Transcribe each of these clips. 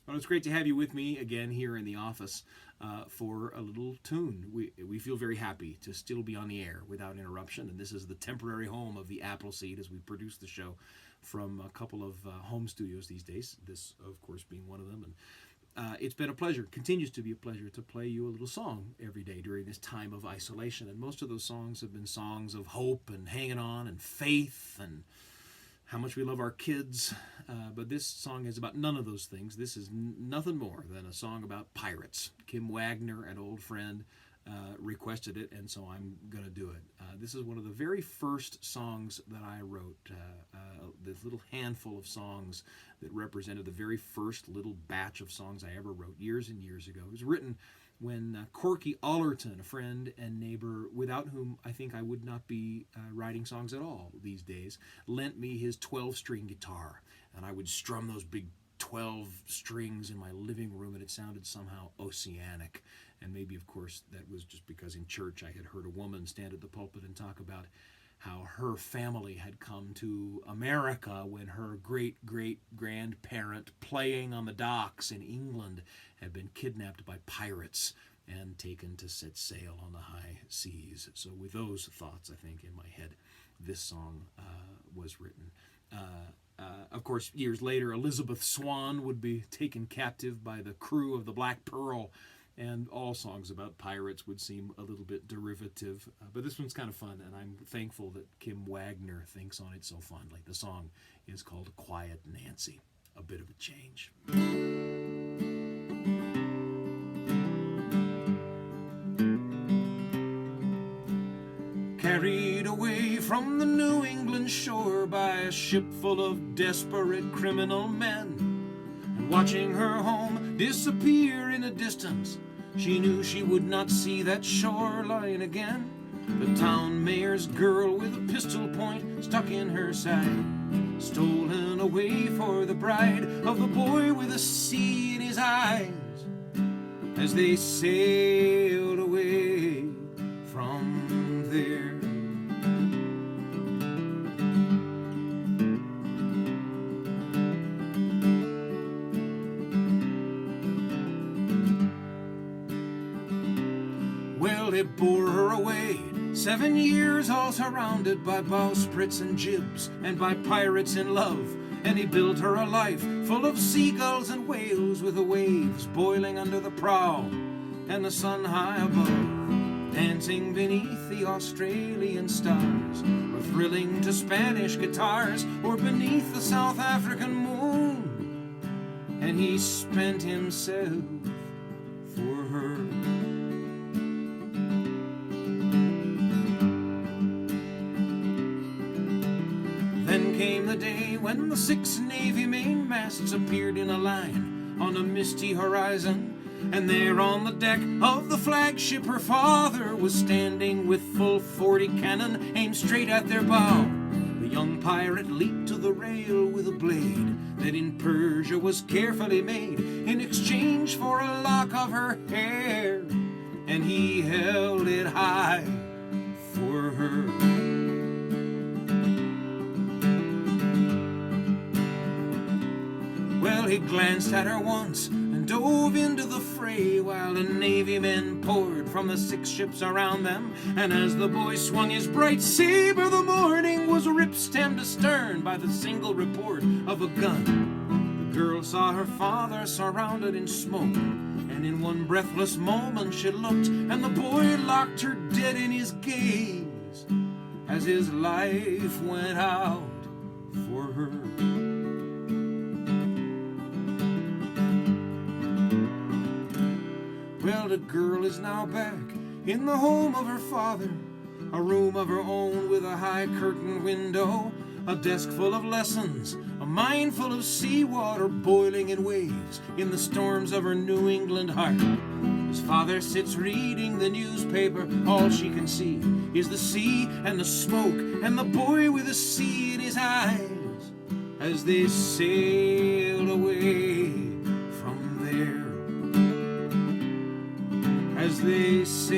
Well, it's great to have you with me again here in the office for a little tune. We feel very happy to still be on the air without interruption, and this is the temporary home of the Appleseed as we produce the show from a couple of home studios these days. This, of course, being one of them. And it's been a pleasure, continues to be a pleasure to play you a little song every day during this time of isolation. And most of those songs have been songs of hope and hanging on and faith and how much we love our kids. But this song is about none of those things. This is nothing more than a song about pirates. Kim Waggoner, an old friend, requested it, and so I'm going to do it. This is one of the very first songs that I wrote, this little handful of songs that represented the very first little batch of songs I ever wrote years and years ago. It was written when Corky Allerton, a friend and neighbor without whom I think I would not be writing songs at all these days, lent me his 12-string guitar, and I would strum those big 12 strings in my living room, and it sounded somehow oceanic. And maybe, of course, that was just because in church I had heard a woman stand at the pulpit and talk about how her family had come to America when her great-great-grandparent, playing on the docks in England, had been kidnapped by pirates and taken to set sail on the high seas. So with those thoughts, I think, in my head, this song was written. Of course, years later, Elizabeth Swann would be taken captive by the crew of the Black Pearl, and all songs about pirates would seem a little bit derivative. But this one's kind of fun, and I'm thankful that Kim Waggoner thinks on it so fondly. The song is called Quiet Nancy, a bit of a change. Carried away from the New England shore by a ship full of desperate criminal men, and watching her home disappear in the distance, she knew she would not see that shoreline again. The town mayor's girl with a pistol point stuck in her side, stolen away for the bride of the boy with a sea in his eyes, as they sailed away from there. Well, it bore her away 7 years, all surrounded by bowsprits and jibs and by pirates in love. And he built her a life full of seagulls and whales, with the waves boiling under the prow and the sun high above, dancing beneath the Australian stars, or thrilling to Spanish guitars, or beneath the South African moon. And he spent himself for her. Then came the day when the 6 Navy mainmasts appeared in a line on a misty horizon, and there on the deck of the flagship her father was standing with full 40 cannon aimed straight at their bow. The young pirate leaped to the rail with a blade that in Persia was carefully made in exchange for a lock of her hair, and he held it high for her. Well, he glanced at her once and dove into the fray, while the Navy men poured from the 6 ships around them. And as the boy swung his bright saber, the morning was ripped stem to stern by the single report of a gun. The girl saw her father surrounded in smoke, and in one breathless moment she looked, and the boy locked her dead in his gaze as his life went out for her. Well, the girl is now back in the home of her father, a room of her own with a high curtained window, a desk full of lessons, a mind full of seawater boiling in waves in the storms of her New England heart. His father sits reading the newspaper. All she can see is the sea and the smoke and the boy with the sea in his eyes as they sailed away from there. As they sail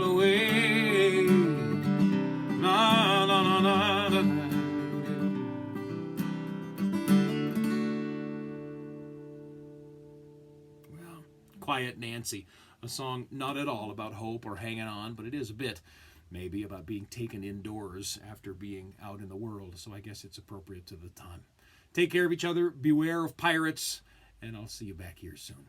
away, na na na na na. Quiet Nancy, a song not at all about hope or hanging on, but it is a bit maybe about being taken indoors after being out in the world. So I guess it's appropriate to the time. Take care of each other, beware of pirates, and I'll see you back here soon.